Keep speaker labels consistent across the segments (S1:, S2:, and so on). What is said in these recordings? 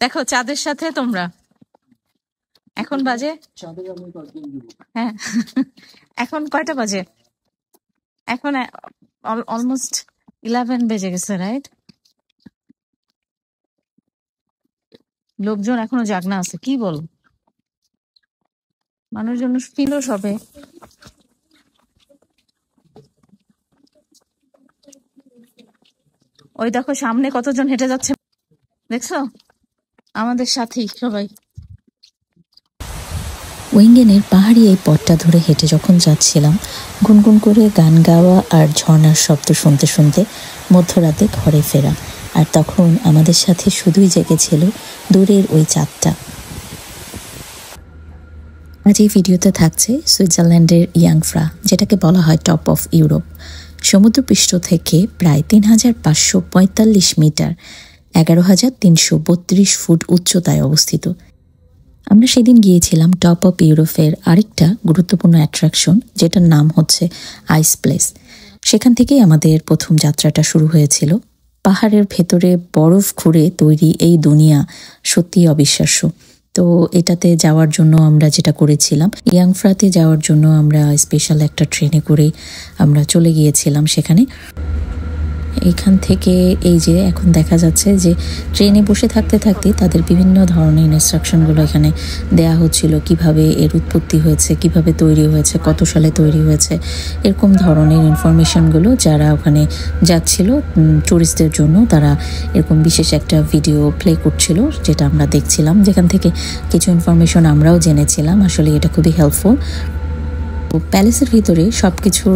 S1: দেখো চাঁদের সাথে তোমরা এখন বাজে হ্যাঁ এখন কয়টা বাজে এখন অলমোস্ট 11 বেজে গেছে রাইট লোকজন এখনো জাগনা আছে কি বল মানুষজন ফিল সবে ওই দেখো সামনে কতজন হেঁটে যাচ্ছে দেখছো আমাদের সাথেই সবাই
S2: উইঙ্গেনের পাহাড়ি এই পথটা ধরে হেঁটে যখন যাচ্ছিলাম গুনগুন করে গান গাওয়া আর ঝর্ণার শব্দ শুনতে শুনতে মধ্যরাতে ঘরে ফেরা আর তখন আমাদের সাথে শুধুই জেগেছিল দূরের ওই চাঁদটা। আজ এই ভিডিওতে থাকছে সুইজারল্যান্ডের ইয়াংফ্রা, যেটাকে বলা হয় টপ অফ ইউরোপ। সমুদ্রপৃষ্ঠ থেকে প্রায় ৩,৫৪৫ মিটার ১১,৩৩২ ফুট উচ্চতায় অবস্থিত। আমরা সেদিন গিয়েছিলাম টপ অফ ইউরোপের আরেকটা গুরুত্বপূর্ণ অ্যাট্রাকশন, যেটার নাম হচ্ছে আইস প্লেস। সেখান থেকেই আমাদের প্রথম যাত্রাটা শুরু হয়েছিল। পাহাড়ের ভেতরে বরফ খুঁড়ে তৈরি এই দুনিয়া সত্যিই অবিশ্বাস্য। তো এটাতে যাওয়ার জন্য আমরা যেটা করেছিলাম, ইয়াংফ্রাতে যাওয়ার জন্য আমরা স্পেশাল একটা ট্রেনে করে আমরা চলে গিয়েছিলাম সেখানে। এখান থেকে এই যে এখন দেখা যাচ্ছে যে ট্রেনে বসে থাকতে থাকতে তাদের বিভিন্ন ধরনের ইনস্ট্রাকশনগুলো এখানে দেয়া হচ্ছিল, কিভাবে এর উৎপত্তি হয়েছে, কিভাবে তৈরি হয়েছে, কত সালে তৈরি হয়েছে, এরকম ধরনের ইনফরমেশনগুলো যারা ওখানে যাচ্ছিল ট্যুরিস্টদের জন্য তারা এরকম বিশেষ একটা ভিডিও প্লে করছিল, যেটা আমরা দেখছিলাম, যেখান থেকে কিছু ইনফরমেশন আমরাও জেনেছিলাম। আসলে এটা খুবই হেল্পফুল। প্যালেসের ভিতরে সবকিছু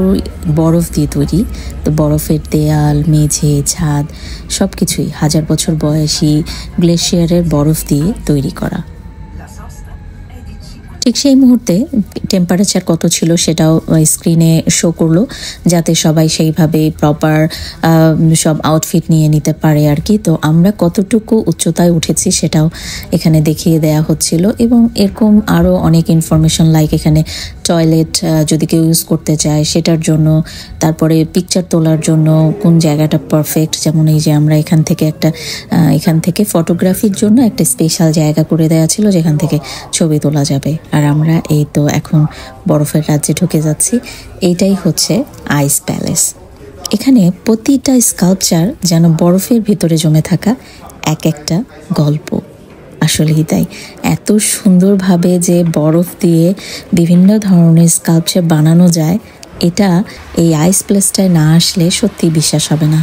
S2: বরফ দিয়ে তৈরি। তো বরফের দেয়াল, মেঝে, ছাদ সবকিছুই 1000 বছর বয়সী গ্লেশিয়ারের বরফ দিয়ে তৈরি করা। ঠিক সেই মুহূর্তে টেম্পারেচার কত ছিল সেটাও স্ক্রিনে শো করলো, যাতে সবাই সেইভাবে প্রপার সব আউটফিট নিয়ে নিতে পারে আর কি। তো আমরা কতটুকু উচ্চতায় উঠেছি সেটাও এখানে দেখিয়ে দেয়া হচ্ছিল, এবং এরকম আরও অনেক ইনফরমেশন, লাইক এখানে টয়লেট যদি কেউ ইউজ করতে চায় সেটার জন্য, তারপরে পিকচার তোলার জন্য কোন জায়গাটা পারফেক্ট, যেমন এই যে আমরা এখান থেকে ফটোগ্রাফির জন্য একটা স্পেশাল জায়গা করে দেওয়া ছিল যেখান থেকে ছবি তোলা যাবে। আর আমরা এই তো এখন বরফের রাজ্যে ঢুকে যাচ্ছি। এইটাই হচ্ছে আইস প্যালেস। এখানে প্রতিটা স্কাল্পচার যেন বরফের ভিতরে জমে থাকা এক একটা গল্প। আসলেই তাই, এত সুন্দরভাবে যে বরফ দিয়ে বিভিন্ন ধরনের স্কাল্পচার বানানো যায়, এটা এই আইস প্লেসটায় না আসলে সত্যি বিশ্বাস হবে না।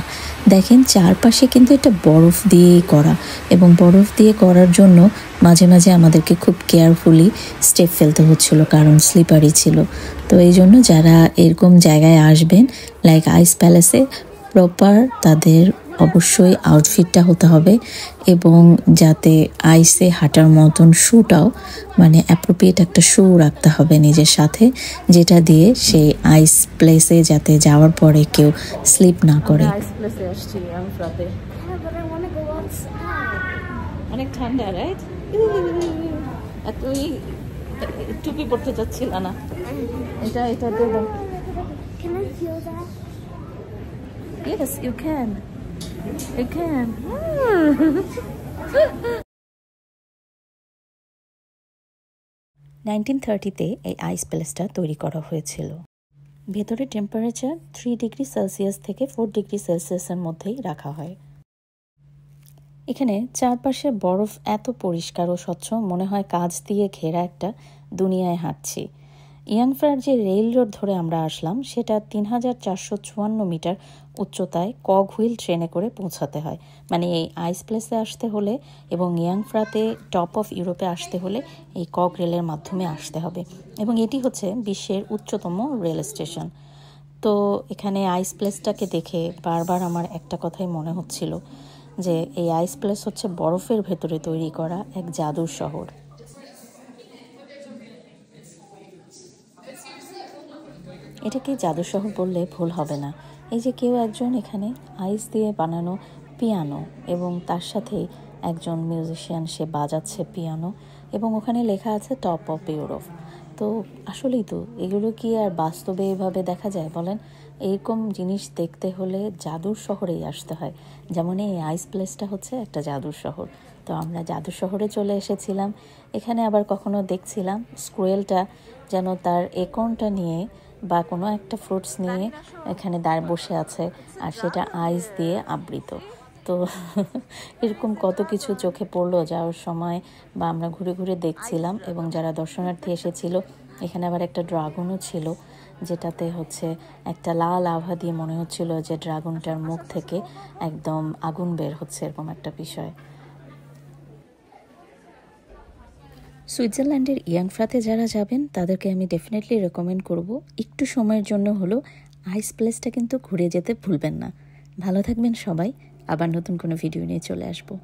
S2: দেখেন চারপাশে কিন্তু এটা বরফ দিয়েই করা, এবং বরফ দিয়ে করার জন্য মাঝে মাঝে আমাদেরকে খুব কেয়ারফুলি স্টেপ ফেলতে হচ্ছিল, কারণ স্লিপারি ছিল। তো এই জন্য যারা এরকম জায়গায় আসবেন লাইক আইস প্যালেসে, প্রপার তাদের অবশ্যই আউটফিটটা হতে হবে, এবং যাতে আইসে হাঁটার মতন শুটাও মানে অ্যাপ্রোপ্রিয়েট একটা শু রাখতে হবে নিজের সাথে, যেটা দিয়ে সেই আইস প্লেসে যাতে যাওয়ার পরে কেউ স্লিপ না করে।
S1: আইস প্লেসে আসছি আমফ্রাতে, অনেক ঠান্ডা রাইট। আর তুই টুপি পরতে চাচ্ছিল না, এটা দেব। Yes, you can. You can.
S2: 1930-তে এই আইস প্যালেসটা তৈরি করা হয়েছিল। ভেতরে টেম্পারেচার 3 ডিগ্রি সেলসিয়াস থেকে 4 ডিগ্রি সেলসিয়াসের মধ্যেই রাখা হয়। এখানে চারপাশে বরফ এত পরিষ্কার ও স্বচ্ছ, মনে হয় কাঁচ দিয়ে ঘেরা একটা দুনিয়ায় হাঁটছি। ইয়াংফ্রার যে রেল রোড ধরে আমরা আসলাম সেটা ৩,৪৫৪ মিটার উচ্চতায় কক হুইল ট্রেনে করে পৌঁছাতে হয়। মানে এই আইস প্লেসে আসতে হলে এবং ইয়াংফ্রাতে টপ অফ ইউরোপে আসতে হলে এই কক রেলের মাধ্যমে আসতে হবে, এবং এটি হচ্ছে বিশ্বের উচ্চতম রেল স্টেশন। তো এখানে আইস প্লেসটাকে দেখে বারবার আমার একটা কথাই মনে হচ্ছিল যে এই আইস প্লেস হচ্ছে বরফের ভেতরে তৈরি করা এক জাদুর শহর। এটাকে জাদু শহর বললে ভুল হবে না। এই যে কেউ একজন এখানে আইস দিয়ে বানানো পিয়ানো, এবং তার সাথেই একজন মিউজিশিয়ান, সে বাজাচ্ছে পিয়ানো, এবং ওখানে লেখা আছে টপ অফ ইউরোপ। তো আসলেই তো এগুলো কি আর বাস্তবে এভাবে দেখা যায় বলেন? এরকম জিনিস দেখতে হলে জাদুর শহরেই আসতে হয়। যেমন এই আইস প্লেসটা হচ্ছে একটা জাদুর শহর। তো আমরা জাদু শহরে চলে এসেছিলাম। এখানে আবার কখনো দেখছিলাম স্কুয়েলটা যেন তার একনটা নিয়ে বা কোনো একটা ফ্রুটস নিয়ে এখানে দাঁড় বসে আছে, আর সেটা আইস দিয়ে আবৃত। তো এরকম কত কিছু চোখে পড়লো যাওয়ার সময়, বা আমরা ঘুরে ঘুরে দেখছিলাম। এবং যারা দর্শনার্থী এসেছিল, এখানে আবার একটা ড্রাগনও ছিল, যেটাতে হচ্ছে একটা লাল আভা দিয়ে মনে হচ্ছিল যে ড্রাগনটার মুখ থেকে একদম আগুন বের হচ্ছে, এরকম একটা বিষয়। সুইজারল্যান্ডের ইয়াংফ্রাতে যারা যাবেন তাদেরকে আমি ডেফিনেটলি রেকমেন্ড করব, একটু সময়ের জন্য হলেও আইস প্লেসটা কিন্তু ঘুরে যেতে ভুলবেন না। ভালো থাকবেন সবাই, আবার নতুন কোনো ভিডিও নিয়ে চলে আসবো।